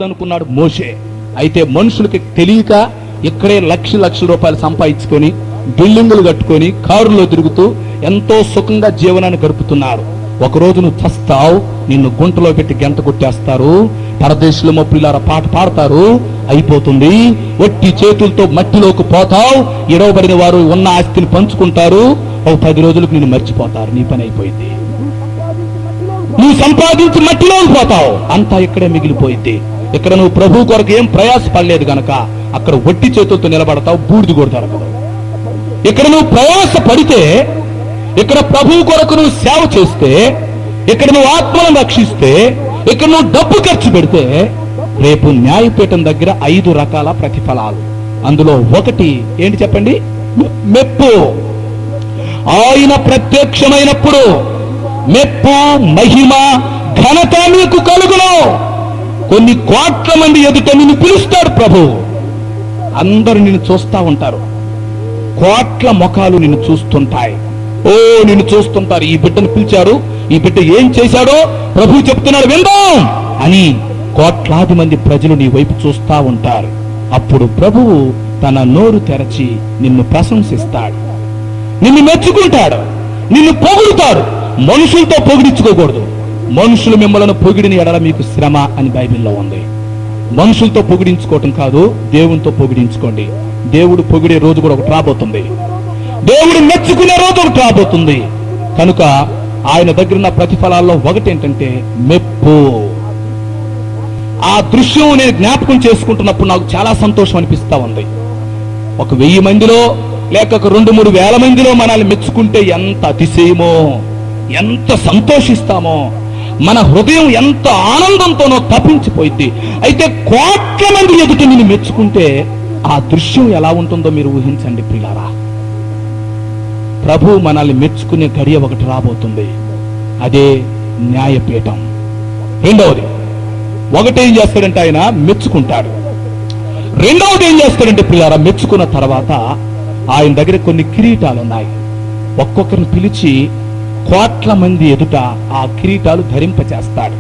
అనుకున్నాడు మోషే. అయితే మనుషులకి తెలియక ఇక్కడే లక్షల రూపాయలు సంపాదించుకొని బిల్డింగులు కట్టుకొని కారులో తిరుగుతూ ఎంతో సుఖంగా జీవనాన్ని గడుపుతున్నారు. ఒకరోజు నువ్వు చస్తావు, నిన్ను గుంటలో పెట్టి గంట కొట్టేస్తారు, పరదేశంలో పిల్లార పాట పాడతారు, అయిపోతుంది. ఒట్టి చేతులతో మట్టిలోకి పోతావు, ఇడవబడిన వారు ఉన్న ఆస్తిని పంచుకుంటారు, ఒక 10 రోజులకు నిన్ను మర్చిపోతారు, నీ పని అయిపోయింది. నువ్వు సంపాదించి మట్టిలోకి పోతావు, అంతా ఇక్కడే మిగిలిపోయింది. ఇక్కడ నువ్వు ప్రభు కొరకు ఏం ప్రయాసపడలేదు గనక అక్కడ ఒట్టి చేతులతో నిలబడతావు, బూడిది కూడా దొరకదు. ఇక్కడ నువ్వు ప్రయాస పడితే, ఇక్కడ ప్రభు కొరకు నువ్వు సేవ చేస్తే, ఇక్కడ నువ్వు ఆత్మలను రక్షిస్తే, ఇక్కడ నువ్వు డబ్బు ఖర్చు పెడితే, రేపు న్యాయపీఠం దగ్గర 5 రకాల ప్రతిఫలాలు. అందులో ఒకటి ఏంటి చెప్పండి? మెప్పు. ఆయన ప్రత్యక్షమైనప్పుడు మెప్పు, మహిమ, ఘనత నీకు కలుగును. కొన్ని కోట్ల మంది ఎదుట నిన్ను పిలుస్తాడు ప్రభు. అందరూ నిన్ను చూస్తా ఉంటారు, కోట్ల ముఖాలు నిన్ను చూస్తుంటాయి. నిన్ను చూస్తుంటారు. ఈ బిడ్డను పిలిచారు, ఈ బిడ్డ ఏం చేశాడో ప్రభు చెప్తున్నాడు విందాం అని కోట్లాది మంది ప్రజలు నీ వైపు చూస్తా ఉంటారు. అప్పుడు ప్రభువు తన నోరు తెరచి నిన్ను ప్రశంసిస్తాడు, నిన్ను మెచ్చుకుంటాడు, నిన్ను పొగుడుతాడు. మనుషులతో పొగిడించుకోకూడదు. మనుషులు మిమ్మల్ని పొగిడిన ఎడల మీకు శ్రమ అని బైబిల్లో ఉంది. మనుషులతో పొగిడించుకోవటం కాదు, దేవునితో పొగిడించుకోండి. దేవుడు పొగిడే రోజు కూడా ఒకటి రాబోతుంది, దేవుడు మెచ్చుకునే రోజు ఒకటి రాబోతుంది. కనుక ఆయన దగ్గర ఉన్న ప్రతిఫలాల్లో ఒకటి ఏంటంటే మెప్పు. ఆ దృశ్యం నేను జ్ఞాపకం చేసుకుంటున్నప్పుడు నాకు చాలా సంతోషం అనిపిస్తా ఉంది. ఒక 1000 మందిలో లేక ఒక 2-3 వేల మందిలో మనల్ని మెచ్చుకుంటే ఎంత అతిశయమో, ఎంత సంతోషిస్తామో, మన హృదయం ఎంత ఆనందంతోనో తప్పించిపోయింది. అయితే కోట్ల మంది ఎదుట నిన్ను మెచ్చుకుంటే ఆ దృశ్యం ఎలా ఉంటుందో మీరు ఊహించండి ప్రియులారా. ప్రభు మనల్ని మెచ్చుకునే గడియ ఒకటి రాబోతుంది, అదే న్యాయపీఠం. రెండవది, ఒకటి ఏం చేస్తాడంటే ఆయన మెచ్చుకుంటాడు. రెండవది ఏం చేస్తాడంటే ప్రియులారా, మెచ్చుకున్న తర్వాత ఆయన దగ్గర కొన్ని కిరీటాలు ఉన్నాయి. ఒక్కొక్కరిని పిలిచి కోట్ల మంది ఎదుట ఆ కిరీటాలు ధరింపచేస్తాడు.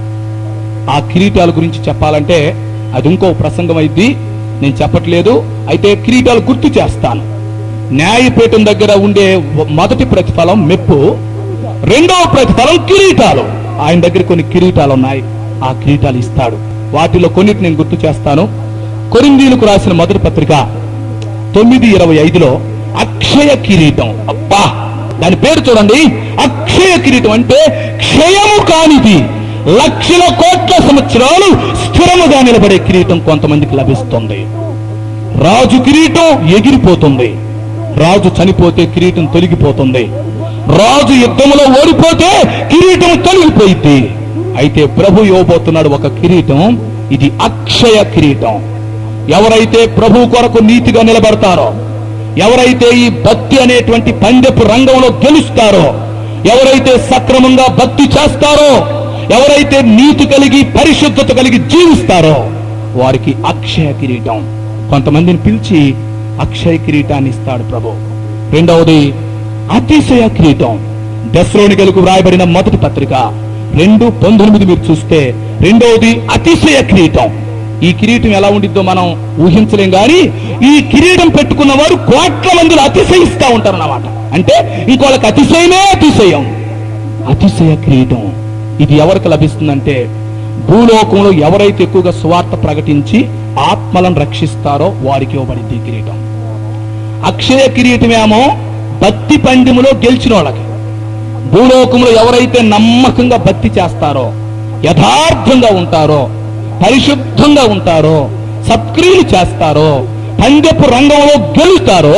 ఆ కిరీటాల గురించి చెప్పాలంటే అది ఇంకో ప్రసంగం అయింది, నేను చెప్పట్లేదు. అయితే కిరీటాలు గుర్తు చేస్తాను. న్యాయపీఠం దగ్గర ఉండే మొదటి ప్రతిఫలం మెప్పు, రెండవ ప్రతిఫలం కిరీటాలు. ఆయన దగ్గర కొన్ని కిరీటాలు ఉన్నాయి, ఆ కిరీటాలు ఇస్తాడు. వాటిలో కొన్నిటి నేను గుర్తు చేస్తాను. కొరింథీయులకు రాసిన మొదటి పత్రిక 9:25లో అక్షయ కిరీటం. అబ్బా, దాని పేరు చూడండి, అక్షయ కిరీటం. అంటే క్షయము కానిది, లక్షల కోట్ల సంవత్సరాలు స్థిరముగా నిలబడే కిరీటం కొంతమందికి లభిస్తుంది. రాజు కిరీటం ఎగిరిపోతుంది, రాజు చనిపోతే కిరీటం తొలగిపోతుంది, రాజు యుద్ధంలో ఓడిపోతే కిరీటం తొలగిపోయింది. అయితే ప్రభు ఇవ్వబోతున్నాడు ఒక కిరీటం, ఇది అక్షయ కిరీటం. ఎవరైతే ప్రభు కొరకు నీతిగా నిలబడతారో, ఎవరైతే ఈ భక్తి అనేటువంటి పందెపు రంగంలో గెలుస్తారో, ఎవరైతే సక్రమంగా భక్తి చేస్తారో, ఎవరైతే నీతి కలిగి పరిశుద్ధత కలిగి జీవిస్తారో వారికి అక్షయ కిరీటం. కొంతమందిని పిలిచి అక్షయ కిరీటాన్ని ఇస్తాడు ప్రభు. రెండవది అతిశయ కిరీటం. దెస్సలోనికీయులకు వ్రాయబడిన మొదటి పత్రిక 2:19 మీరు చూస్తే రెండవది అతిశయ కిరీటం. ఈ కిరీటం ఎలా ఉండిద్దో మనం ఊహించలేం, కానీ ఈ కిరీటం పెట్టుకున్న వారు కోట్ల మందిలో అతిశయిస్తా ఉంటారు అన్నమాట. అంటే ఇంకోళ్ళకి అతిశయమే అతిశయం. అతిశయ కిరీటం ఇది ఎవరికి లభిస్తుందంటే, భూలోకంలో ఎవరైతే ఎక్కువగా సువార్త ప్రకటించి ఆత్మలను రక్షిస్తారో వారికి ఇవ్వబడింది ఈ కిరీటం. అక్షయ కిరీటమేమో భక్తి పందెములో గెలిచిన వాళ్ళకి. భూలోకంలో ఎవరైతే నమ్మకంగా భక్తి చేస్తారో, యథార్థంగా ఉంటారో, పరిశుద్ధంగా ఉంటారో, సత్క్రియలు చేస్తారో, పందెపు రంగంలో గెలుస్తారో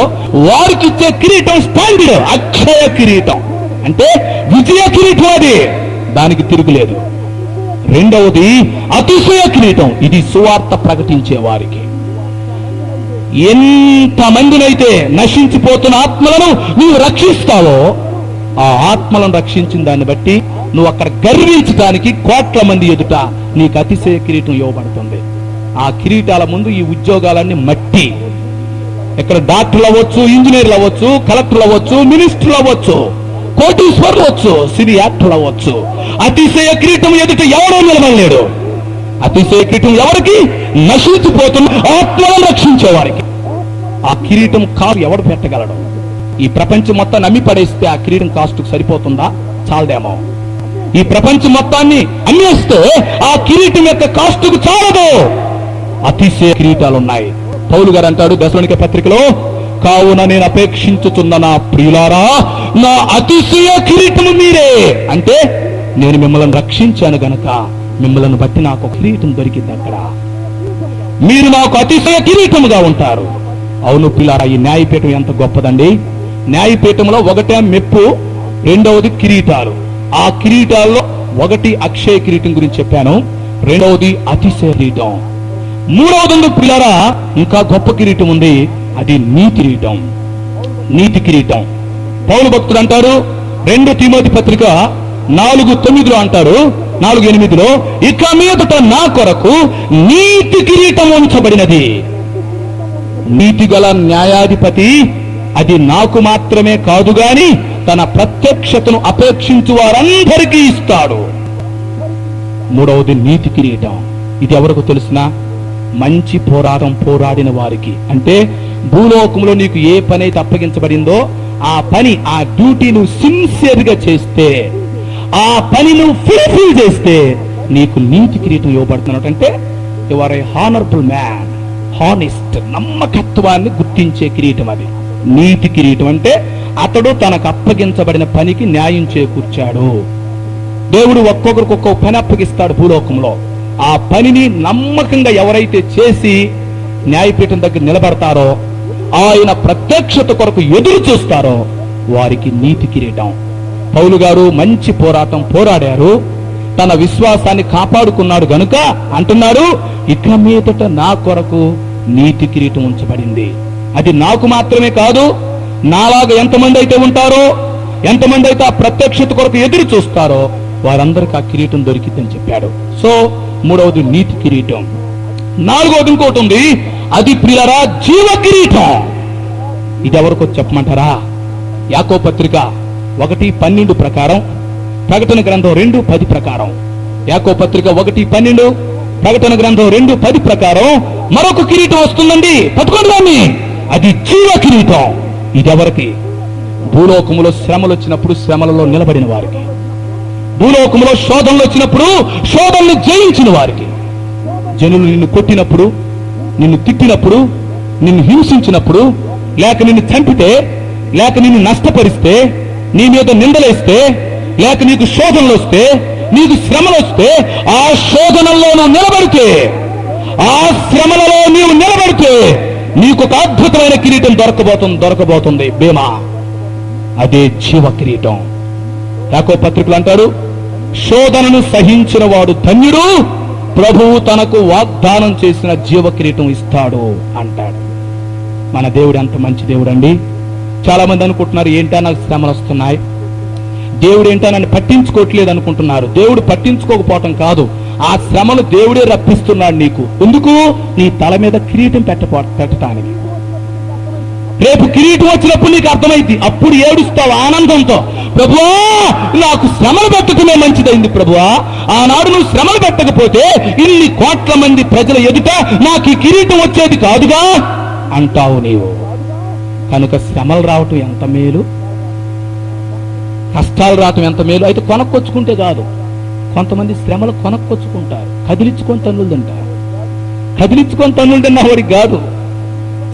వారికి ఇచ్చే కిరీటం స్టాండర్డ్ అక్షయ కిరీటం. అంటే విజయ కిరీటం, అది దానికి తిరుగులేదు. రెండవది అతిశయ కిరీటం, ఇది సువార్త ప్రకటించే వారికి. ఎంతమందినైతే నశించిపోతున్న ఆత్మలను నువ్వు రక్షిస్తావో, ఆ ఆత్మలను రక్షించిన దాన్ని బట్టి నువ్వు అక్కడ గర్వించడానికి కోట్ల మంది ఎదుట నీకు అతిశయ కిరీటం ఇవ్వబడుతుంది. ఆ కిరీటాల ముందు ఈ ఉద్యోగాలన్నీ మట్టి. ఇక్కడ డాక్టర్లు అవ్వచ్చు, ఇంజనీర్లు అవ్వచ్చు, కలెక్టర్లు అవ్వచ్చు, మినిస్టర్లు అవ్వచ్చు, కోటీశ్వర్లు అవ్వచ్చు, సినీ యాక్టర్లు అవ్వచ్చు. అతిశయ కిరీటం ఎదుట ఎవడో నిలబడలేడు. అతిశయ కిరీటం ఎవరికి? నశించిపోతున్న ఆత్మలను రక్షించే వారికి. ఆ కిరీటం కాదు ఎవడు పెట్టగలడు? ఈ ప్రపంచం మొత్తం నమ్మి పడేస్తే ఆ కిరీటం కాస్ట్కు సరిపోతుందా? చాలదేమో. ఈ ప్రపంచం మొత్తాన్ని అమ్మేస్తే ఆ కిరీటం యొక్క కాస్ట్కు చాలదు. అతిశయ కిరీటాలు ఉన్నాయి. పౌలు గారు అంటాడు దశలోనికే పత్రికలో, కావున నేను అపేక్షించుతున్న నా ప్రియులారా, నా అతిశయ కిరీటము మీరే. అంటే నేను మిమ్మల్ని రక్షించాను గనక మిమ్మల్ని బట్టి నాకు ఒక కిరీటం దొరికింది. అక్కడ మీరు నాకు అతిశయ కిరీటముగా ఉంటారు. అవును ప్రియులారా, ఈ న్యాయపీఠం ఎంత గొప్పదండి. న్యాయపీఠంలో ఒకటే మెప్పు, రెండవది కిరీటాలు. ఆ కిరీటాల్లో ఒకటి అక్షయ కిరీటం గురించి చెప్పాను, రెండవది అతిశయ కిరీటం. మూడవది ప్రియులారా ఇంకా గొప్ప కిరీటం ఉంది, అది నీతి కిరీటం. నీతి కిరీటం. పౌలు భక్తుడు అంటారు 2 తిమోతి పత్రిక 4:9 అంటారు, 4:8, ఇక మీదట నా కొరకు నీతి కిరీటం ఉంచబడినది. నీతి గల న్యాయాధిపతి అది నాకు మాత్రమే కాదు గాని తన ప్రత్యక్షతను అపేక్షించు వారందరికీ ఇస్తాడు. మూడవది నీతి కిరీటం. ఇది ఎవరికి తెలుసునా? మంచి పోరాటం పోరాడిన వారికి. అంటే భూలోకంలో నీకు ఏ పని అయితే అప్పగించబడిందో ఆ పని, ఆ డ్యూటీ నువ్వు సిన్సియర్ గా చేస్తే, ఆ పని నువ్వు ఫుల్ఫిల్ చేస్తే నీకు నీతి కిరీటం ఇవ్వబడుతున్నట్టు. అంటే you are a honourable man. Honest, నమ్మకత్వాన్ని గుర్తించే కిరీటం అది నీతి కిరీటం. అంటే అతడు తనకు అప్పగించబడిన పనికి న్యాయం చేకూర్చాడు. దేవుడు ఒక్కొక్కరికి ఒక్కొక్క పని అప్పగిస్తాడు భూలోకంలో. ఆ పనిని నమ్మకంగా ఎవరైతే చేసి న్యాయపీఠం దగ్గర నిలబడతారో, ఆయన ప్రత్యక్షత కొరకు ఎదురు చూస్తారో వారికి నీతి కిరీటం. పౌలు గారు మంచి పోరాటం పోరాడారు, తన విశ్వాసాన్ని కాపాడుకున్నాడు గనుక అంటున్నాడు, ఇక మీదట నా కొరకు నీతి కిరీటం ఉంచబడింది. అది నాకు మాత్రమే కాదు, నాలాగా ఎంతమంది అయితే ఉంటారో, ఎంతమంది అయితే ఆ ప్రత్యక్షత కొరకు ఎదురు చూస్తారో వారందరికీ ఆ కిరీటం దొరికిందని చెప్పాడు. సో మూడవది నీతి కిరీటం. నాలుగవది ఇంకోటి ఉంది, అది ప్రియులారా జీవ కిరీటం. ఇది ఎవరికో చెప్పమంటారా? యాకోబు పత్రిక 1:12 ప్రకారం, ప్రకటన గ్రంథం 2:10 ప్రకారం, యాకోబు పత్రిక 1:12, ప్రకటన గ్రంథం 2:10 ప్రకారం మరొక కిరీటం వస్తుందండి, పట్టుకోండి దాన్ని. అది జీవ కిరీటం. ఇది ఎవరికి? భూలోకములో శ్రమలు వచ్చినప్పుడు శ్రమలలో నిలబడిన వారికి, భూలోకములో శోధనలు వచ్చినప్పుడు శోధనలు జయించిన వారికి. జనులు నిన్ను కొట్టినప్పుడు, నిన్ను తిట్టినప్పుడు, నిన్ను హింసించినప్పుడు, లేక నిన్ను చంపితే, లేక నిన్ను నష్టపరిస్తే, నీ మీద నిందలేస్తే, లేక నీకు శోధనలు వస్తే, నీకు శ్రమలు వస్తే, ఆ శోధనల్లో నువ్వు నిలబడితే, ఆ శ్రమలలో నీవు నిలబడితే నీకు ఒక అద్భుతమైన కిరీటం దొరకబోతుంది బేమా. అదే జీవ కిరీటం. యాకోబు పత్రికలు అంటారు, శోధనను సహించిన వాడు ధన్యుడు, ప్రభువు తనకు వాగ్దానం చేసిన జీవ కిరీటం ఇస్తాడు అంటాడు. మన దేవుడు ఎంత మంచి దేవుడు అండి. చాలా మంది అనుకుంటున్నారు, ఏంటా నాకు శ్రమలు వస్తున్నాయి, దేవుడు ఏంటా నన్ను పట్టించుకోవట్లేదు అనుకుంటున్నారు. దేవుడు పట్టించుకోకపోవటం కాదు, ఆ శ్రమను దేవుడే రప్పిస్తున్నాడు నీకు. ఎందుకు? నీ తల మీద కిరీటం పెట్టడానికి. రేపు కిరీటం వచ్చినప్పుడు నీకు అర్థమైంది, అప్పుడు ఏడుస్తావు ఆనందంతో, ప్రభువా నాకు శ్రమలు పెట్టడమే మంచిదైంది ప్రభువా, ఆనాడు నువ్వు శ్రమలు పెట్టకపోతే ఇన్ని కోట్ల మంది ప్రజల ఎదుట నాకు ఈ కిరీటం వచ్చేది కాదుగా అంటావు నీవు. కనుక శ్రమలు రావటం ఎంత మేలు, కష్టాలు రావటం ఎంత మేలు. అయితే కొనక్కొచ్చుకుంటే కాదు, కొంతమంది శ్రమలు కొనక్కొచ్చుకుంటారు, కదిలించుకొని తన్నులు తింటారు. కదిలించుకొని తన్నులు తిన్న వాడికి కాదు,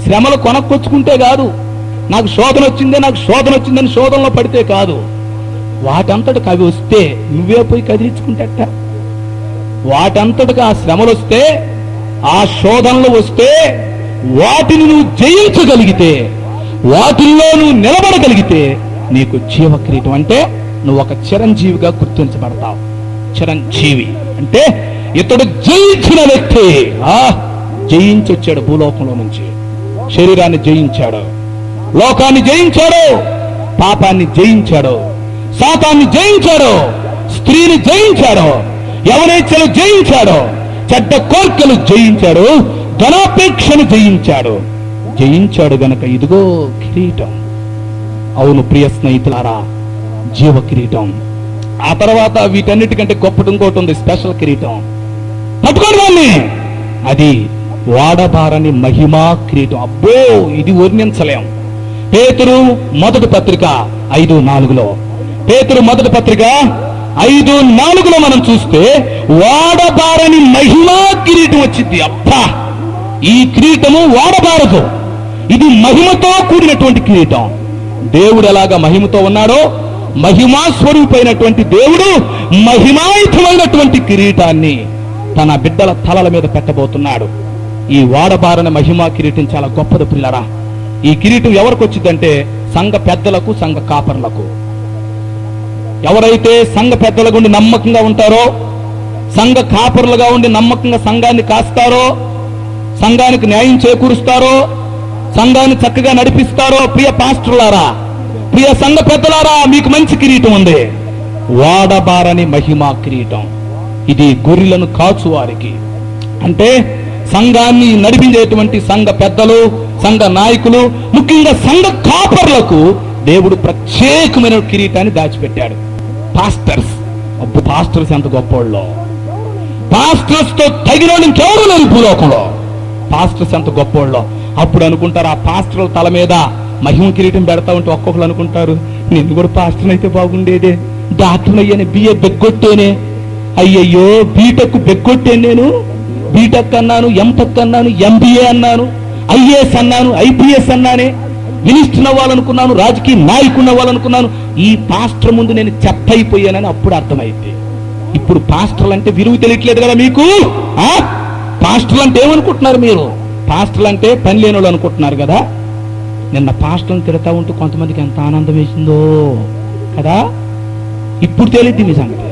శ్రమలు కొనక్కొచ్చుకుంటే కాదు. నాకు శోధన వచ్చిందని శోధనలో పడితే కాదు, వాటంతటికి అవి వస్తే నువ్వే పోయి కదిలించుకుంటట. వాటంతటికి ఆ శ్రమలు వస్తే, ఆ శోధనలు వస్తే, వాటిని నువ్వు జయించగలిగితే, వాటిల్లో నువ్వు నిలబడగలిగితే నీకు జీవ కిరీటం. అంటే నువ్వు ఒక చిరంజీవిగా గుర్తించబడతావు. చిరంజీవి అంటే ఇతడు జయించిన వ్యక్తి. జయించొచ్చాడు భూలోకంలో నుంచి. శరీరాన్ని జయించాడు, లోకాన్ని జయించాడు, పాపాన్ని జయించాడు, సాతాన్ని జయించాడు, స్త్రీని జయించాడు, యవనేచ్ఛను జయించాడు, చెడ్డ కోర్కెలు జయించాడు, ధనాపేక్షను జయించాడు గనక ఇదిగో కిరీటం. అవును ప్రియ స్నేహితులారా, జీవ కిరీటం. ఆ తర్వాత వీటన్నిటికంటే గొప్పటి ఇంకోటి ఉంది, స్పెషల్ కిరీటం. పట్టుకోండి కిరీటాన్ని, అది వాడబారని మహిమా కిరీటం. అబ్బో, ఇది వర్ణించలేం. పేతురు మొదటి పత్రిక 5:4, పేతురు మొదటి పత్రిక 5:4 మనం చూస్తే వాడబారని మహిమా కిరీటం వచ్చింది. అబ్బా, ఈ కిరీటము వాడబారదు, ఇది మహిమతో కూడినటువంటి కిరీటం. దేవుడు ఎలాగా మహిమతో ఉన్నాడో, మహిమా స్వరూపైనటువంటి దేవుడు మహిమాయుతమైనటువంటి కిరీటాన్ని తన బిడ్డల తలల మీద పెట్టబోతున్నాడు. ఈ వాడబారని మహిమా కిరీటం చాలా గొప్పది పిల్లరా. ఈ కిరీటం ఎవరికి వచ్చిందంటే సంఘ పెద్దలకు, సంఘ కాపర్లకు. ఎవరైతే సంఘ పెద్దలుగా ఉండి నమ్మకంగా ఉంటారో, సంఘ కాపర్లుగా ఉండి నమ్మకంగా సంఘాన్ని కాస్తారో, సంఘానికి న్యాయం చేకూరుస్తారో, సంఘాన్ని చక్కగా నడిపిస్తారో, ప్రియ పాస్టర్లారా, ప్రియ సంఘ పెద్దలారా, మీకు మంచి కిరీటం ఉంది. వాడబారని మహిమా కిరీటం. ఇది గొర్రెలను కాచువారికి, అంటే సంఘాన్ని నడిపించేటువంటి సంఘ పెద్దలు, సంఘ నాయకులు, ముఖ్యంగా సంఘ కాపర్లకు దేవుడు ప్రత్యేకమైన కిరీటాన్ని దాచిపెట్టాడు. పాస్టర్స్, అప్పుడు పాస్టర్స్ ఎంత గొప్పోళ్ళో, పాస్టర్స్ తో తగిన ఇంకెవరు లేరు భూలోకంలో. పాస్టర్స్ ఎంత గొప్పోళ్ళో. అప్పుడు అనుకుంటారు, ఆ పాస్టర్ల తల మీద మహిమ కిరీటం పెడతా ఉంటే ఒక్కొక్కరు అనుకుంటారు, నేను కూడా పాస్టర్ అయితే బాగుండేదే, డాక్టర్ అయ్యానే, బిఏ బెగ్గొట్టేనే, అయ్యయ్యో బీటెక్ బెగ్గొట్టాను, నేను బీటెక్ అన్నాను, ఎంటెక్ అన్నాను, ఎంబీఏ అన్నాను, ఐఏఎస్ అన్నాను, ఐపీఎస్ అన్నానే, మినిస్టర్ అవ్వాలనుకున్నాను, రాజకీయ నాయకుడు అవ్వాలనుకున్నాను, ఈ పాస్టర్ ముందు నేను చెత్త అయిపోయానని అప్పుడు అర్థమైంది. ఇప్పుడు పాస్టర్లు అంటే విలువ తెలియట్లేదు కదా మీకు. పాస్టర్లు అంటే ఏమనుకుంటున్నారు మీరు? పాస్టర్లు అంటే పని లేని వాళ్ళు అనుకుంటున్నారు కదా. నిన్న పాస్టర్లను తిడతా ఉంటూ కొంతమందికి ఎంత ఆనందం వేసిందో కదా. ఇప్పుడు తెలియదు మీ సంగతి.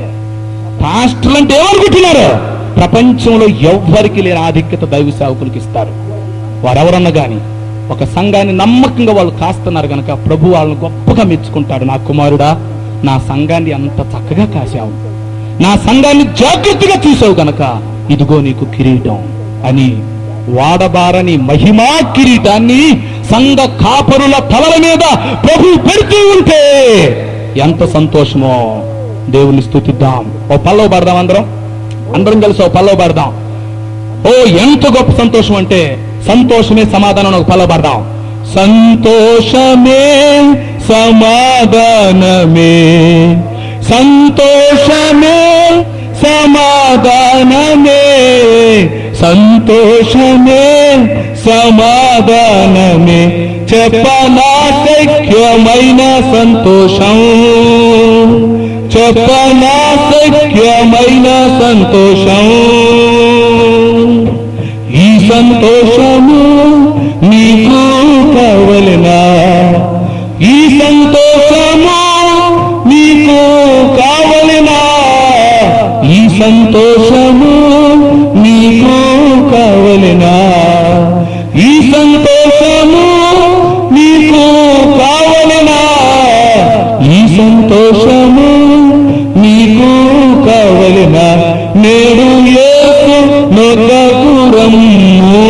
పాస్టర్లు అంటే ఏమనుకుంటున్నారు? ప్రపంచంలో ఎవ్వరికి లేని ఆధిక్యత దైవ సేవకులకు ఇస్తారు. వారెవరన్నా కానీ ఒక సంఘాన్ని నమ్మకంగా వాళ్ళు కాస్తున్నారు కనుక ప్రభు వాళ్ళని గొప్పగా మెచ్చుకుంటాడు. నా కుమారుడా, నా సంఘాన్ని అంత చక్కగా కాశావు, నా సంఘాన్ని జాగ్రత్తగా చూసావు కనుక ఇదిగో నీకు కిరీటం అని వాడబారని మహిమా కిరీటాన్ని సంఘ కాపరుల తలల మీద ప్రభు పెడుతూ ఉంటే ఎంత సంతోషమో. దేవుని స్తుతిద్దాం. ఓ పల్లవ పాడదాం, అందరం కలిసి ఓ పల్లవ పాడదాం. ఓ ఎంత గొప్ప సంతోషం అంటే, సంతోషమే సమాధానం. ఒక పల్లవ పాడదాం. సంతోషమే సమాధానమే, సంతోషమే సమాధానమే, సంతోషమే సమాధానమే, చెప్పనా శక్యమైన సంతోషం, చెప్పనా శక్యమైన సంతోషం. ఈ సంతోషము నీకు కావలెనా, ఈ సంతోషము నీకు కావలెనా, ఈ సంతోషము నీకు కావలెనా, ఈ సంతోషము నీకు కావలెనా, ఈ సంతోషము నీకు కావలెనా. నేడు యేసు నొద్దకు రమ్ము,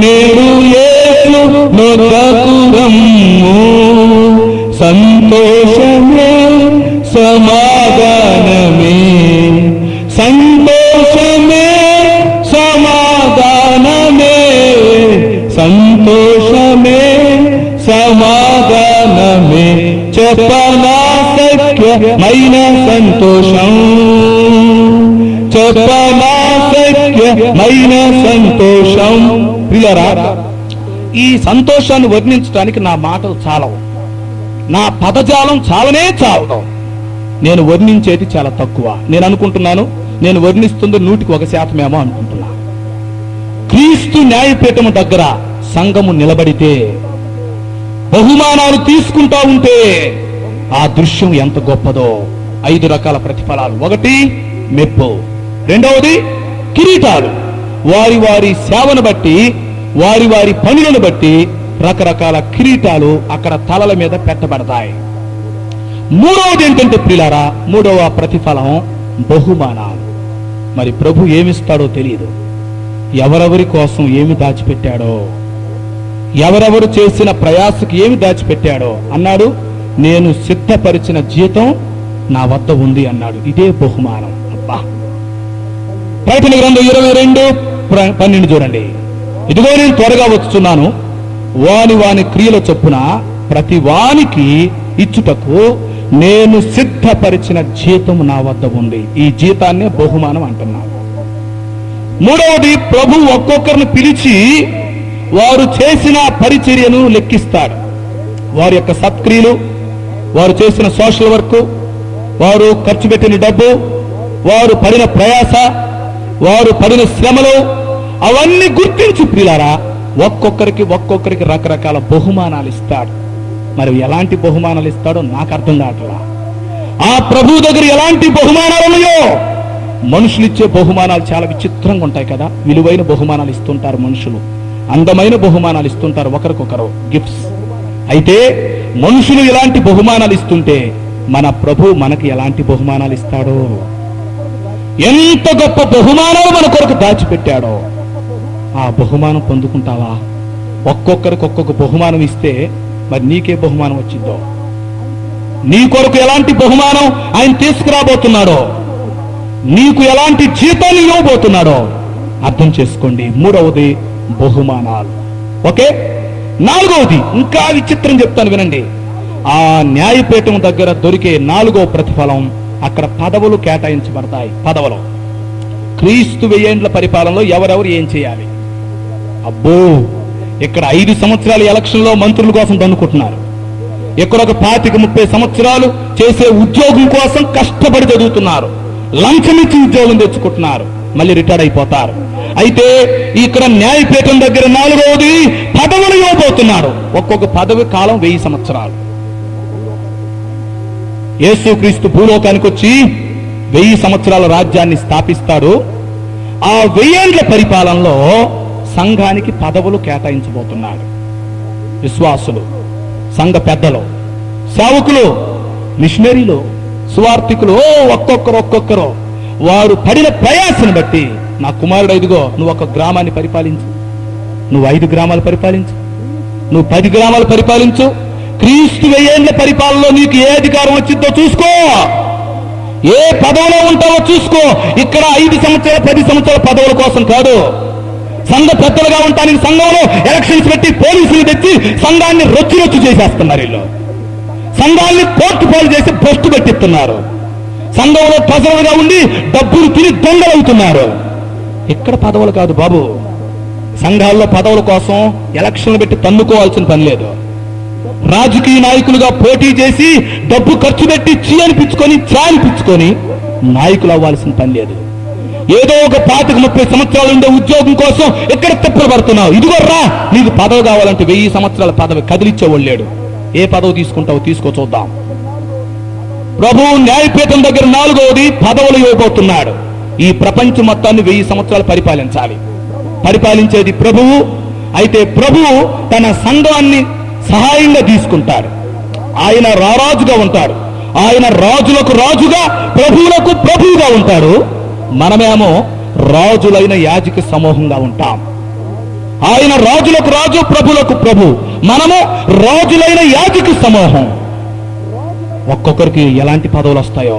నేడు యేసు నొద్దకు రమ్ము, సంతోషమే సమాధానమే, సంతోషమే సమాధానమే, సంతోషమే సమాధానమే, చెప్పనా శక్యమైన సంతోషం, చెప్పనా శక్యమైన సంతోషం. ప్రియులారా, ఈ సంతోషాన్ని వర్ణించడానికి నా మాటలు చాలవు, నా పదజాలం చాలనే చాలదు. నేను వర్ణించేది చాలా తక్కువ. నేను అనుకుంటున్నాను, నేను వర్ణిస్తుంది 100% అనుకుంటున్నా. క్రీస్తు న్యాయపీఠము దగ్గర సంఘము నిలబడితే, బహుమానాలు తీసుకుంటా ఉంటే ఆ దృశ్యం ఎంత గొప్పదో. 5 రకాల ప్రతిఫలాలు. 1 మెప్పు, 2వది కిరీటాలు. వారి వారి సేవను బట్టి, వారి వారి పనులను బట్టి రకరకాల కిరీటాలు అక్కడ తలల మీద పెట్టబడతాయి. 3వది ఏంటంటే ప్రియులారా, 3వ ప్రతిఫలం బహుమానాలు. మరి ప్రభు ఏమిస్తాడో తెలియదు. ఎవరెవరి కోసం ఏమి దాచిపెట్టాడో, ఎవరెవరు చేసిన ప్రయాసకు ఏమి దాచిపెట్టాడో అన్నాడు. నేను సిద్ధపరిచిన జీతం నా వద్ద ఉంది అన్నాడు. ఇదే బహుమానం. అబ్బా, ప్రకటన గ్రంథం 22:12 చూడండి. ఇదిగో నేను త్వరగా వచ్చుచున్నాను, వాని క్రియల చొప్పున ప్రతి వానికి ఇచ్చుటకు నేను సిద్ధపరిచిన జీతం నా వద్ద ఉంది. ఈ జీతాన్నే బహుమానం అంటున్నాను. మూడవది, ప్రభు ఒక్కొక్కరిని పిలిచి వారు చేసిన పరిచర్యను లెక్కిస్తాడు. వారి యొక్క సత్క్రియలు, వారు చేసిన సోషల్ వర్క్, వారు ఖర్చు పెట్టిన డబ్బు, వారు పడిన ప్రయాస, వారు పడిన శ్రమలు అవన్నీ గుర్తించి ప్రియులారా ఒక్కొక్కరికి రకరకాల బహుమానాలు ఇస్తాడు. మరి ఎలాంటి బహుమానాలు ఇస్తాడో నాకు అర్థం కావట్లా. ఆ ప్రభు దగ్గర ఎలాంటి బహుమానాలు ఉన్నాయో. మనుషులు ఇచ్చే బహుమానాలు చాలా విచిత్రంగా ఉంటాయి కదా. విలువైన బహుమానాలు ఇస్తుంటారు మనుషులు, అందమైన బహుమానాలు ఇస్తుంటారు ఒకరికొకరు, గిఫ్ట్స్. అయితే మనుషులు ఎలాంటి బహుమానాలు ఇస్తుంటే మన ప్రభు మనకి ఎలాంటి బహుమానాలు ఇస్తాడో, ఎంత గొప్ప బహుమానాలు మన కొరకు దాచిపెట్టాడో ఆ బహుమానం పొందుకుంటావా? ఒక్కొక్కరికి ఒక్కొక్క బహుమానం ఇస్తే మరి నీకే బహుమానం వచ్చిందో, నీ కొరకు ఎలాంటి బహుమానం ఆయన తీసుకురాబోతున్నాడో, నీకు ఎలాంటి జీతాన్ని ఇవ్వబోతున్నాడో అర్థం చేసుకోండి. మూడవది బహుమానాలు. ఓకే, నాలుగవది ఇంకా విచిత్రం చెప్తాను వినండి. ఆ న్యాయపీఠం దగ్గర దొరికే నాలుగో ప్రతిఫలం, అక్కడ పదవులు కేటాయించబడతాయి. పదవులు క్రీస్తు 1000 ఏండ్ల పరిపాలనలో ఎవరెవరు ఏం చేయాలి. అబ్బో, ఇక్కడ 5 సంవత్సరాల ఎలక్షన్లో మంత్రుల కోసం దన్నుకుంటున్నారు. ఇక్కడ ఒక 25-30 సంవత్సరాలు చేసే ఉద్యోగం కోసం కష్టపడి చదువుతున్నారు, లంచం ఇచ్చి ఉద్యోగం తెచ్చుకుంటున్నారు, మళ్ళీ రిటైర్డ్ అయిపోతారు. అయితే ఇక్కడ న్యాయపీఠం దగ్గర నాలుగవది పదవులు ఇవ్వబోతున్నాడు. ఒక్కొక్క పదవి కాలం 1000 సంవత్సరాలు. యేసుక్రీస్తు భూలోకానికి వచ్చి 1000 సంవత్సరాల రాజ్యాన్ని స్థాపిస్తాడు. ఆ 1000 ఏండ్ల పరిపాలనలో సంఘానికి పదవులు కేటాయించబోతున్నాడు. విశ్వాసులు, సంఘ పెద్దలు, సేవకులు, మిషనరీలు, సువార్థికులు ఒక్కొక్కరు వారు పడిన ప్రయాసను బట్టి, నా కుమారుడు ఇదిగో నువ్వు ఒక గ్రామాన్ని పరిపాలించు, నువ్వు 5 గ్రామాలు పరిపాలించు, నువ్వు 10 గ్రామాలు పరిపాలించు. క్రీస్తు 1000 ఏండ్ల పరిపాలనలో నీకు ఏ అధికారం వచ్చిందో చూసుకో, ఏ పదవిలో ఉంటావో చూసుకో. ఇక్కడ 5 సంవత్సరాల 10 సంవత్సరాల పదవుల కోసం కాదు. సంఘ పెద్దలుగా ఉండటానికి సంఘంలో ఎలక్షన్స్ పెట్టి పోలీసులు తెచ్చి సంఘాన్ని రొచ్చు చేసేస్తున్నారు. వీళ్ళు సంఘాన్ని కోర్టు పాలు చేసి బొస్టు పెట్టిస్తున్నారు. సంఘంలో ట్రెజరర్గా ఉండి డబ్బులు తిని దొంగలవుతున్నారు. ఇక్కడ పదవులు కాదు బాబు. సంఘాల్లో పదవుల కోసం ఎలక్షన్లు పెట్టి తన్నుకోవాల్సిన పని లేదు. రాజకీయ నాయకులుగా పోటీ చేసి డబ్బు ఖర్చు పెట్టి చీ అనిపించుకొని చా అనిపించుకొని నాయకులు అవ్వాల్సిన పని లేదు. ఏదో ఒక 25-30 సంవత్సరాలు ఉండే ఉద్యోగం కోసం ఎక్కడ తిప్పలు పడుతున్నావు. ఇదిగో రా, నీకు పదవి కావాలంటే 1000 సంవత్సరాల పదవి కదిలిచ్చేవాళ్ళు లేడు. ఏ పదవి తీసుకుంటావో తీసుకో చూద్దాం. ప్రభువు న్యాయపీఠం దగ్గర నాలుగవది పదవులు ఇవ్వబోతున్నాడు. ఈ ప్రపంచం మొత్తాన్ని 1000 సంవత్సరాలు పరిపాలించాలి. పరిపాలించేది ప్రభువు. అయితే ప్రభువు తన సంఘాన్ని సహాయంగా తీసుకుంటాడు. ఆయన రారాజుగా ఉంటాడు. ఆయన రాజులకు రాజుగా, ప్రభువులకు ప్రభువుగా ఉంటాడు. మనమేమో రాజులైన యాజక సమూహంగా ఉంటాం. ఆయన రాజులకు రాజు, ప్రభులకు ప్రభు. మనము రాజులైన యాజక సమూహం. ఒక్కొక్కరికి ఎలాంటి పదవులు వస్తాయో,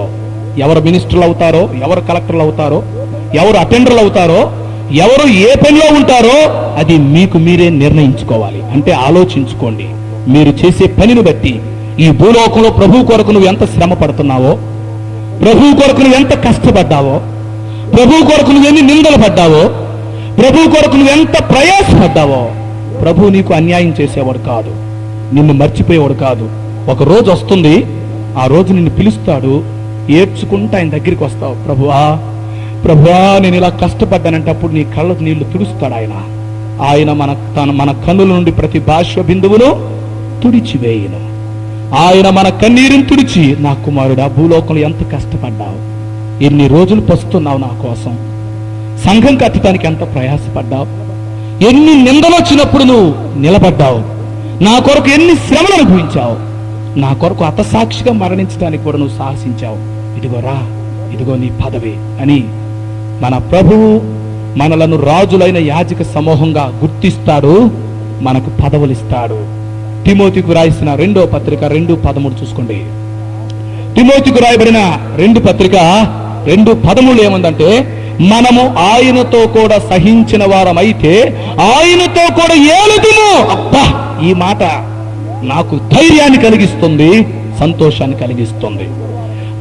ఎవరు మినిస్టర్లు అవుతారో, ఎవరు కలెక్టర్లు అవుతారో, ఎవరు అటెండర్లు అవుతారో, ఎవరు ఏ పనిలో ఉంటారో అది మీకు మీరే నిర్ణయించుకోవాలి. అంటే ఆలోచించుకోండి. మీరు చేసే పనిని బట్టి ఈ భూలోకంలో ప్రభు కొరకు నువ్వు ఎంత శ్రమ పడుతున్నావో, ప్రభు కొరకు నువ్వు ఎంత కష్టపడ్డావో, ప్రభు కొరకు నువ్వు ఎన్ని నిందలు పడ్డావో, ప్రభు కొరకు నువ్వు ఎంత ప్రయాసపడ్డావో. ప్రభు నీకు అన్యాయం చేసేవాడు కాదు, నిన్ను మర్చిపోయేవాడు కాదు. ఒక రోజు వస్తుంది, ఆ రోజు నిన్ను పిలుస్తాడు, ఏడ్చుకుంటూ ఆయన దగ్గరికి వస్తావు. ప్రభువా ప్రభువా నేను ఇలా కష్టపడ్డానంటే అప్పుడు నీ కళ్ళకు నీళ్లు తుడుస్తాడు ఆయన. ఆయన మన కన్నుల నుండి ప్రతి బాష్ప బిందువును తుడిచివేయును. ఆయన మన కన్నీరుని తుడిచి, నా కుమారుడా భూలోకంలో ఎంత కష్టపడ్డావు, ఎన్ని రోజులు పస్తున్నావు నా కోసం, సంఘం కట్టడానికి ఎంత ప్రయాసపడ్డావు, ఎన్ని నిందలు వచ్చినప్పుడు నువ్వు నిలబడ్డావు, నా కొరకు ఎన్ని శ్రమలు అనుభవించావు, నా కొరకు హతసాక్షిగా మరణించడానికి కూడా నువ్వు సాహసించావు. ఇదిగో రా, ఇదిగో నీ పదవి అని మన ప్రభువు మనలను రాజులైన యాజక సమూహంగా గుర్తిస్తాడు, మనకు పదవులు ఇస్తాడు. తిమోతికు రాసిన 2వ పత్రిక 2:13 చూసుకోండి. తిమోతికు రాయబడిన 2 పత్రిక 2:13 ఏముందంటే, మనము ఆయనతో కూడా సహించిన వారమైతే ఆయనతో కూడా ఏలుదుము. అబ్బా, ఈ మాట నాకు ధైర్యాన్ని కలిగిస్తుంది, సంతోషాన్ని కలిగిస్తుంది.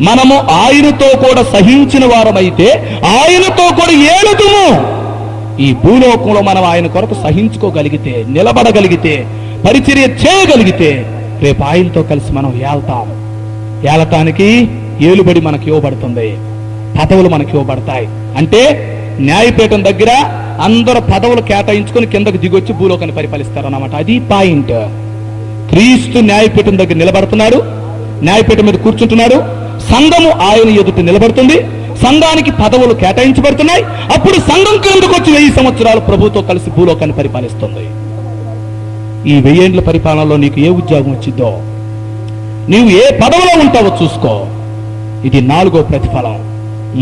మనము ఆయనతో కూడా సహించిన వారమైతే ఆయనతో కూడా ఏలుదుము. ఈ భూలోకంలో మనం ఆయన కొరకు సహించుకోగలిగితే, నిలబడగలిగితే, పరిచర్య చేయగలిగితే రేపు ఆయనతో కలిసి మనం ఏళ్తాం. ఏలటానికి ఏలుబడి మనకి ఇవ్వబడుతుంది, పదవులు మనకి ఇవ్వబడతాయి. అంటే న్యాయపీఠం దగ్గర అందరూ పదవులు కేటాయించుకొని కిందకు దిగొచ్చి భూలోకాన్ని పరిపాలిస్తారు అన్నమాట. అది పాయింట్. క్రీస్తు న్యాయపీఠం దగ్గర నిలబడుతున్నాడు, న్యాయపీఠం మీద కూర్చుంటున్నాడు. సంఘము ఆయన ఎదుట నిలబడుతుంది, సంఘానికి పదవులు కేటాయించబడుతున్నాయి. అప్పుడు సంఘం కిందకు వచ్చి 1000 సంవత్సరాలు ప్రభుతో కలిసి భూలోకాన్ని పరిపాలిస్తుంది. ఈ 1000 ఏండ్ల పరిపాలనలో నీకు ఏ ఉద్యోగం వచ్చిందో, నీవు ఏ పదవిలో ఉంటావో చూసుకో. ఇది 4వ ప్రతిఫలం.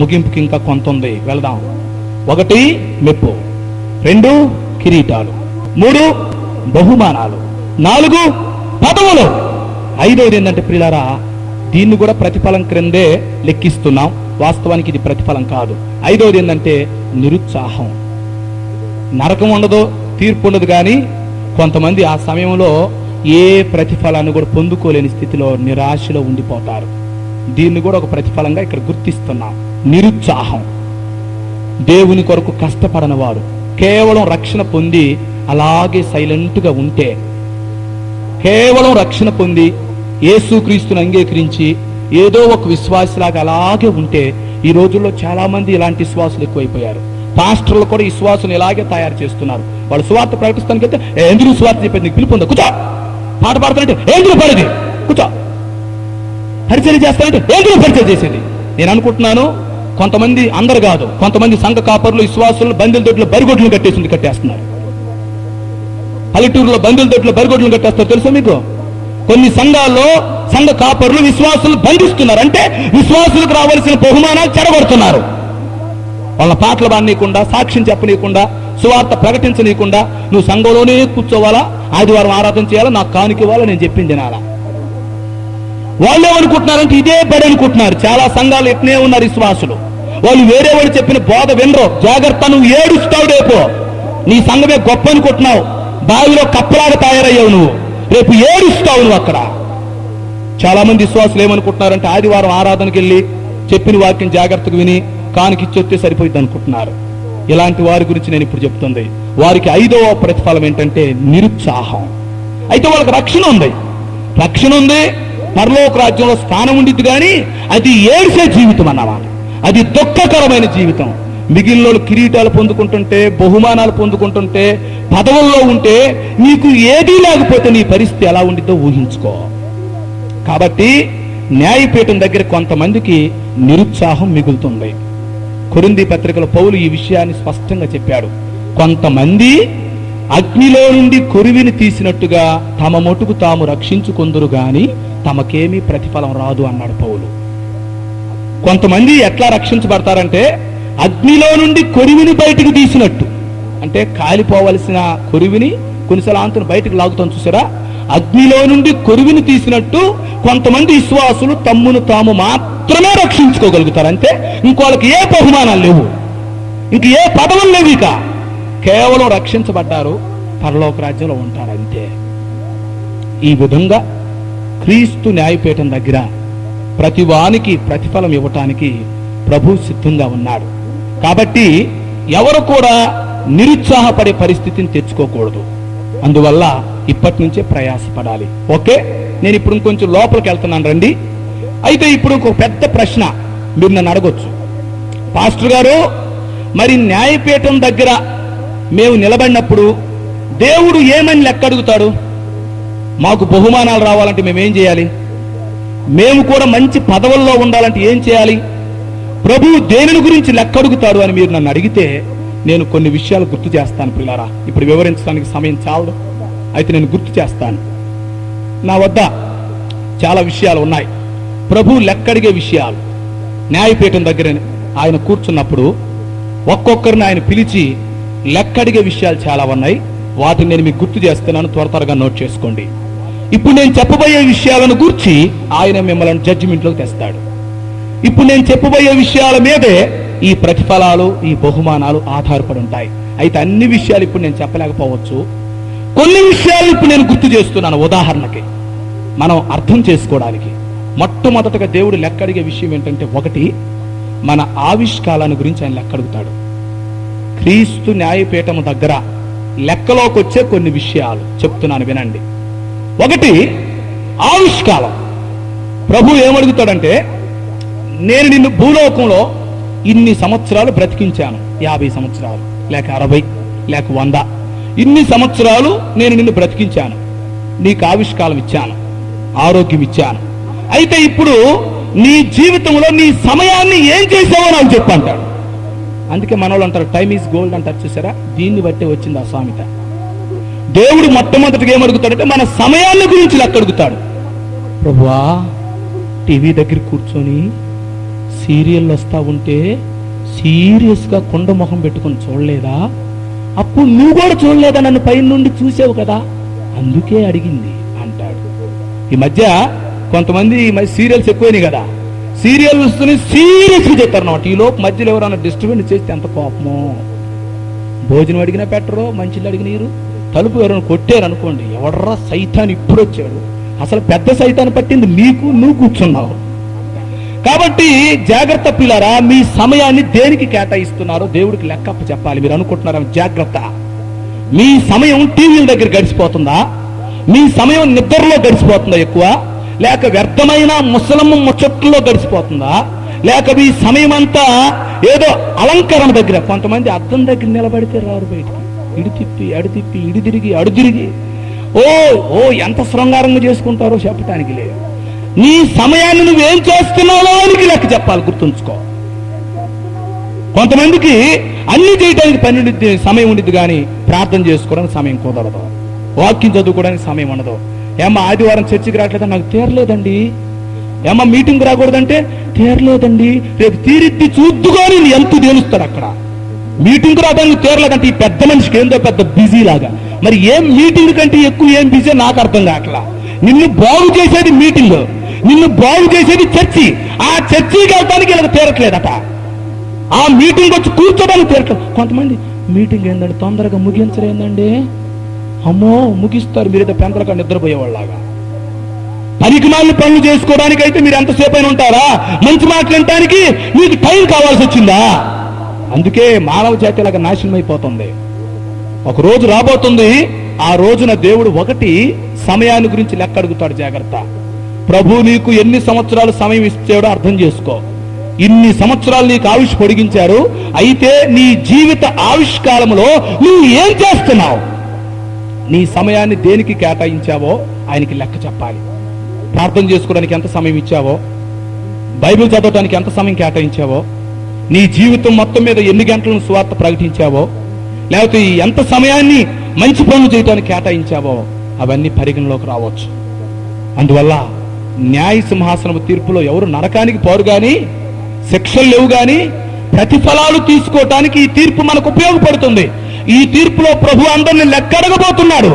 ముగింపుకి ఇంకా కొంత ఉంది, వెళదాం. 1 మెప్పు, 2 కిరీటాలు, 3 బహుమానాలు, 4 పదవులు. 5వది ఏంటంటే ప్రియులారా, దీన్ని కూడా ప్రతిఫలం క్రిందే లెక్కిస్తున్నాం, వాస్తవానికి ఇది ప్రతిఫలం కాదు. 5వది ఏంటంటే నిరుత్సాహం. నరకం ఉండదు, తీర్పు ఉండదు, కానీ కొంతమంది ఆ సమయంలో ఏ ప్రతిఫలాన్ని కూడా పొందుకోలేని స్థితిలో నిరాశలో ఉండిపోతారు. దీన్ని కూడా ఒక ప్రతిఫలంగా ఇక్కడ గుర్తిస్తున్నాం. నిరుత్సాహం. దేవుని కొరకు కష్టపడని వారు కేవలం రక్షణ పొంది అలాగే సైలెంట్గా ఉంటే, కేవలం రక్షణ పొంది యేసుక్రీస్తుని అంగీకరించి ఏదో ఒక విశ్వాసలాగా అలాగే ఉంటే, ఈ రోజుల్లో చాలా మంది ఇలాంటి విశ్వాసులు ఎక్కువైపోయారు. పాస్టర్లు కూడా ఈ విశ్వాసుని ఇలాగే తయారు చేస్తున్నారు. వాళ్ళు సువార్త ప్రకటిస్తానికి వెళ్తే, ఎందుకు సువార్త చెప్పేది, నీకు పిలుపు ఉందా, కూర్చో. పాట పాడుతానంటే ఎందుకు పడేది, కూర్చో. పరిచయం చేస్తానంటే ఎందుకు పరిచయం చేసేది. నేను అనుకుంటున్నాను, కొంతమంది, అందరు కాదు, కొంతమంది సంఘ కాపర్లు విశ్వాసులు బందెల దొడ్లో బరిగొడ్లను కట్టేస్తున్నారు. పల్లెటూరులో బందెల దొడ్లో బరిగొడ్లను కట్టేస్తారు, తెలుసా మీకు? కొన్ని సంఘాల్లో సంఘ కాపర్లు విశ్వాసులు బంధిస్తున్నారు. అంటే విశ్వాసులకు రావాల్సిన బహుమానాలు చెడగొడుతున్నారు. వాళ్ళ పాటలు బానీయకుండా, సాక్ష్యం చెప్పనీయకుండా, సువార్త ప్రకటించనీయకుండా, నువ్వు సంఘంలోనే కూర్చోవాలా, ఆదివారం ఆరాధన చేయాలా, నాకు కానుక ఇవ్వాలా, నేను చెప్పింది తినాలా. వాళ్ళు ఏమనుకుంటున్నారంటే ఇదే బడి అనుకుంటున్నారు. చాలా సంఘాలు ఎట్నే ఉన్నారు విశ్వాసులు. వాళ్ళు వేరే వాళ్ళు చెప్పిన బోధ వినరు. జాగ్రత్త, నువ్వు ఏడుస్తావు రేపు. నీ సంఘమే గొప్ప అనుకుంటున్నావు, బావిలో కప్పలాగా తయారయ్యావు నువ్వు, రేపు ఏడుస్తావు నువ్వు అక్కడ. చాలా మంది విశ్వాసులు ఏమనుకుంటున్నారంటే ఆదివారం ఆరాధనకి వెళ్ళి చెప్పిన వాక్యం జాగ్రత్తగా విని కానుకిచ్చొస్తే సరిపోయింది అనుకుంటున్నారు. ఇలాంటి వారి గురించి నేను ఇప్పుడు చెప్తుంది. వారికి 5వ ప్రతిఫలం ఏంటంటే నిరుత్సాహం. అయితే వాళ్ళకి రక్షణ ఉంది, పరలోక రాజ్యంలో స్థానం ఉండిద్ది, కానీ అది ఏడ్చే జీవితం అన్నమాట. అది దుఃఖకరమైన జీవితం. మిగిలిన కిరీటాలు పొందుకుంటుంటే, బహుమానాలు పొందుకుంటుంటే, పదవుల్లో ఉంటే, నీకు ఏదీ లేకపోతే నీ పరిస్థితి ఎలా ఉండిద్దో ఊహించుకో. కాబట్టి న్యాయపీఠం దగ్గర కొంతమందికి నిరుత్సాహం మిగులుతుంది. కొరింథీ పత్రికలో పౌలు ఈ విషయాన్ని స్పష్టంగా చెప్పాడు. కొంతమంది అగ్నిలో నుండి కొరివిని తీసినట్టుగా తమ మటుకు తాము రక్షించుకొందురు గాని తమకేమీ ప్రతిఫలం రాదు అన్నాడు పౌలు. కొంతమంది ఎట్లా రక్షించబడతారంటే అగ్నిలో నుండి కొరివిని బయటికి తీసినట్టు. అంటే కాలిపోవలసిన కొరివిని కొన్నిసార్లు బయటకు లాగుతాం చూసారా, అగ్నిలో నుండి కొరివిని తీసినట్టు కొంతమంది విశ్వాసులు తమ్మును తాము మాత్రమే రక్షించుకోగలుగుతారు. అంటే ఇంకోళ్ళకి ఏ బహుమానాలు లేవు, ఇంక ఏ పదవులు లేవు, ఇక కేవలం రక్షించబడ్డారు, పరలోక రాజ్యంలో ఉంటారు అంతే. ఈ విధంగా క్రీస్తు న్యాయపీఠం దగ్గర ప్రతి వానికి ప్రతిఫలం ఇవ్వటానికి ప్రభు సిద్ధంగా ఉన్నాడు. కాబట్టి ఎవరు కూడా నిరుత్సాహపడే పరిస్థితిని తెచ్చుకోకూడదు. అందువల్ల ఇప్పటి నుంచే ప్రయాసపడాలి. ఓకే, నేను ఇప్పుడు ఇంకొంచెం లోపలికి వెళ్తున్నాను రండి. అయితే ఇప్పుడు ఒక పెద్ద ప్రశ్న మీరు నన్ను అడగొచ్చు, పాస్టర్ గారు, మరి న్యాయపీఠం దగ్గర మేము నిలబడినప్పుడు దేవుడు ఏమని లెక్క అడుగుతాడు? మాకు బహుమానాలు రావాలంటే మేమేం చేయాలి? మేము కూడా మంచి పదవుల్లో ఉండాలంటే ఏం చేయాలి? ప్రభువు దేనిని గురించి లెక్క అడుగుతాడు అని మీరు నన్ను అడిగితే నేను కొన్ని విషయాలు గుర్తు చేస్తాను పిల్లారా. ఇప్పుడు వివరించడానికి సమయం చాలదు, అయితే నేను గుర్తు చేస్తాను. నా వద్ద చాలా విషయాలు ఉన్నాయి, ప్రభు లెక్కడిగే విషయాలు. న్యాయపీఠం దగ్గర ఆయన కూర్చున్నప్పుడు ఒక్కొక్కరిని ఆయన పిలిచి లెక్కడిగే విషయాలు చాలా ఉన్నాయి. వాటిని నేను మీకు గుర్తు చేస్తున్నాను, త్వరగా నోట్ చేసుకోండి. ఇప్పుడు నేను చెప్పబోయే విషయాలను గురించి ఆయన మిమ్మల్ని జడ్జిమెంట్లోకి తెస్తాడు. ఇప్పుడు నేను చెప్పబోయే విషయాల మీదే ఈ ప్రతిఫలాలు, ఈ బహుమానాలు ఆధారపడి ఉంటాయి. అయితే అన్ని విషయాలు ఇప్పుడు నేను చెప్పలేకపోవచ్చు. కొన్ని విషయాలు ఇప్పుడు నేను గుర్తు చేస్తున్నాను. ఉదాహరణకి మనం అర్థం చేసుకోవడానికి మొట్టమొదటగా దేవుడు లెక్క అడిగే విషయం ఏంటంటే, ఒకటి, మన ఆవిష్కారాల గురించి ఆయన లెక్క అడుగుతాడు. క్రీస్తు న్యాయపీఠం దగ్గర లెక్కలోకి వచ్చే కొన్ని విషయాలు చెప్తున్నాను, వినండి. ఒకటి, ఆవిష్కారం. ప్రభు ఏమడుగుతాడంటే, నేను నిన్ను భూలోకంలో ఇన్ని సంవత్సరాలు బ్రతికించాను, 50 సంవత్సరాలు లేక 60 లేక 100, ఇన్ని సంవత్సరాలు నేను నిన్ను బ్రతికించాను, నీకు ఆవిష్కారం ఇచ్చాను, ఆరోగ్యం ఇచ్చాను. అయితే ఇప్పుడు నీ జీవితంలో నీ సమయాన్ని ఏం చేసావో నాకు చెప్పంటాడు. అందుకే మనోళ్ళు అంటారు టైమ్ ఈజ్ గోల్డ్ అంటారు, చూసారా? దీన్ని బట్టి వచ్చింది ఆ సామెత. దేవుడు మొట్టమొదటిగా ఏమడుగుతాడంటే మన సమయాన్ని గురించి లెక్క అడుగుతాడు. ప్రభువా, టీవీ దగ్గర కూర్చొని సీరియల్ వస్తా ఉంటే సీరియస్గా కొండ మొహం పెట్టుకొని చూడలేదా? అప్పుడు నువ్వు కూడా చూడలేదా? నన్ను పై నుండి చూసావు కదా, అందుకే అడిగింది అంటాడు. ఈ మధ్య కొంతమంది సీరియల్స్ ఎక్కువైనాయి కదా, సీరియల్ వస్తూనే సీరియస్గా చెప్తారు అన్నమాట. ఈ లోపు మధ్యలో ఎవరైనా డిస్టర్బెన్స్ చేస్తే ఎంత కోపమో. భోజనం అడిగినా పెట్టరు, మంచిలు అడిగినారు, తలుపు ఎవరైనా కొట్టారు అనుకోండి, ఎవడరా సైతాన్ ఇప్పుడు వచ్చాడు, అసలు పెద్ద సైతాన్ని పట్టింది నీకు, నువ్వు కూర్చున్నావు. కాబట్టి జాగ్రత్త పిల్లరా, మీ సమయాన్ని దేనికి కేటాయిస్తున్నారో దేవుడికి లెక్కప్ప చెప్పాలి. మీరు అనుకుంటున్నారా? జాగ్రత్త. మీ సమయం టీవీల దగ్గర గడిచిపోతుందా? మీ సమయం నిద్రలో గడిచిపోతుందా ఎక్కువ? లేక వ్యర్థమైన ముసలమ్మ ముచ్చట్లో గడిచిపోతుందా? లేక మీ సమయం అంతా ఏదో అలంకరణ దగ్గర, కొంతమంది అద్దం దగ్గర నిలబడితే రారు బయటికి, ఇడి తిప్పి అడి తిప్పి, ఇడి తిరిగి అడు తిరిగి, ఓ ఎంత శృంగారంగా చేసుకుంటారో చెప్పటానికి లేదు. నీ సమయాన్ని నువ్వేం చేస్తున్నావో అని లెక్క చెప్పాలి, గుర్తుంచుకో. కొంతమందికి అన్ని చేయడానికి పని ఉండిద్ది, సమయం ఉండిద్ది, కానీ ప్రార్థన చేసుకోవడానికి సమయం కుదరదు, వాక్యం చదువుకోవడానికి సమయం ఉండదు. ఏమో ఆదివారం చర్చికి రావట్లేదా? నాకు తీరలేదండి. ఏమో మీటింగ్ రాకూడదంటే తీరలేదండి, రేపు తీరిద్ది చూద్దుకొని ఎంత తేలుస్తాడు అక్కడ. మీటింగ్ రావడానికి తీరలేదంటే ఈ పెద్ద మనిషికి ఏందో పెద్ద బిజీ లాగా. మరి ఏం మీటింగ్ కంటే ఎక్కువ ఏం బిజీ నాకు అర్థం కావట్లా. నిన్ను బాగు చేసేది మీటింగ్, నిన్ను బాగు చేసేది చర్చి. ఆ చర్చికి వెళ్తానికి ఇలా తీరట్లేదట, ఆ మీటింగ్ వచ్చి కూర్చోడానికి తీరట్లేదు. కొంతమంది మీటింగ్ ఏంటంటే తొందరగా ముగించరేందండి, అమ్మో ముగిస్తారు, మీరేదో పెంతలుగా నిద్రపోయేవాళ్ళలాగా. పనికిమాలిన పనులు చేసుకోవడానికి అయితే మీరు ఎంతసేపు అయినా ఉంటారా? మంచి మాట్లాడటానికి మీకు టైం కావాల్సి వచ్చిందా? అందుకే మానవ జాతి లాగా నాశనం అయిపోతుంది. ఒక రోజు రాబోతుంది, ఆ రోజున దేవుడు ఒకటి సమయాన్ని గురించి లెక్క అడుగుతాడు. జాగ్రత్త. ప్రభు నీకు ఎన్ని సంవత్సరాలు సమయం ఇచ్చాడో అర్థం చేసుకో. ఇన్ని సంవత్సరాలు నీకు ఆయుష్ పొడిగించారు, అయితే నీ జీవిత ఆవిష్కాలంలో నువ్వు ఏం చేస్తున్నావు? నీ సమయాన్ని దేనికి కేటాయించావో ఆయనకి లెక్క చెప్పాలి. ప్రార్థన చేసుకోవడానికి ఎంత సమయం ఇచ్చావో, బైబిల్ చదవడానికి ఎంత సమయం కేటాయించావో, నీ జీవితం మొత్తం మీద ఎన్ని గంటలను సువార్త ప్రకటించావో, లేకపోతే ఎంత సమయాన్ని మంచి పనులు చేయడానికి కేటాయించావో, అవన్నీ పరిగణలోకి రావచ్చు. అందువల్ల న్యాయ సింహాసనము తీర్పులో ఎవరు నరకానికి పోరు గాని, శిక్షలు లేవు గాని, ప్రతిఫలాలు తీసుకోవటానికి ఈ తీర్పు మనకు ఉపయోగపడుతుంది. ఈ తీర్పులో ప్రభు అందరిని లెక్కడగబోతున్నాడు.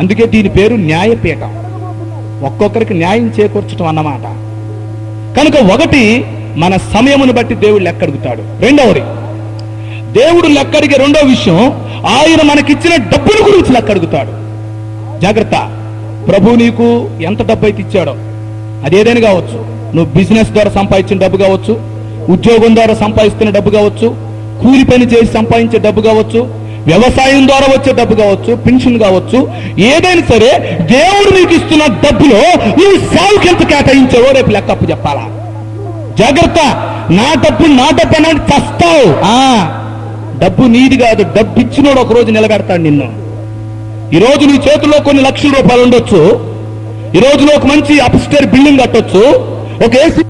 అందుకే దీని పేరు న్యాయపీఠం, ఒక్కొక్కరికి న్యాయం చేకూర్చడం అన్నమాట. కనుక ఒకటి, మన సమయమును బట్టి దేవుడు లెక్కడుగుతాడు. రెండవది, దేవుడు లెక్కడిగే రెండో విషయం, ఆయన మనకిచ్చిన డబ్బుల గురించి లెక్కడుగుతాడు. జాగ్రత్త. ప్రభు నీకు ఎంత డబ్బు అయితే ఇచ్చాడో, అదేదైనా కావచ్చు, నువ్వు బిజినెస్ ద్వారా సంపాదించిన డబ్బు కావచ్చు, ఉద్యోగం ద్వారా సంపాదిస్తున్న డబ్బు కావచ్చు, కూలి పని చేసి సంపాదించే డబ్బు కావచ్చు, వ్యవసాయం ద్వారా వచ్చే డబ్బు కావచ్చు, పెన్షన్ కావచ్చు, ఏదైనా సరే దేవుడు నీకు ఇస్తున్న డబ్బులో నువ్వు సేవకి ఎంత కేటాయించావో రేపు లెక్కప్పు చెప్పాలా. జాగ్రత్త. నా డబ్బు అన్నాడు చస్తావు. డబ్బు నీది కాదు, డబ్బు ఇచ్చినోడు ఒక రోజు నిలబెడతాడు నిన్ను. ఈరోజు నీ చేతుల్లో కొన్ని లక్షల రూపాయలు ఉండొచ్చు, ఈ రోజులో ఒక మంచి అప్స్టేర్ బిల్డింగ్ కట్టొచ్చు, ఒక ఏసీ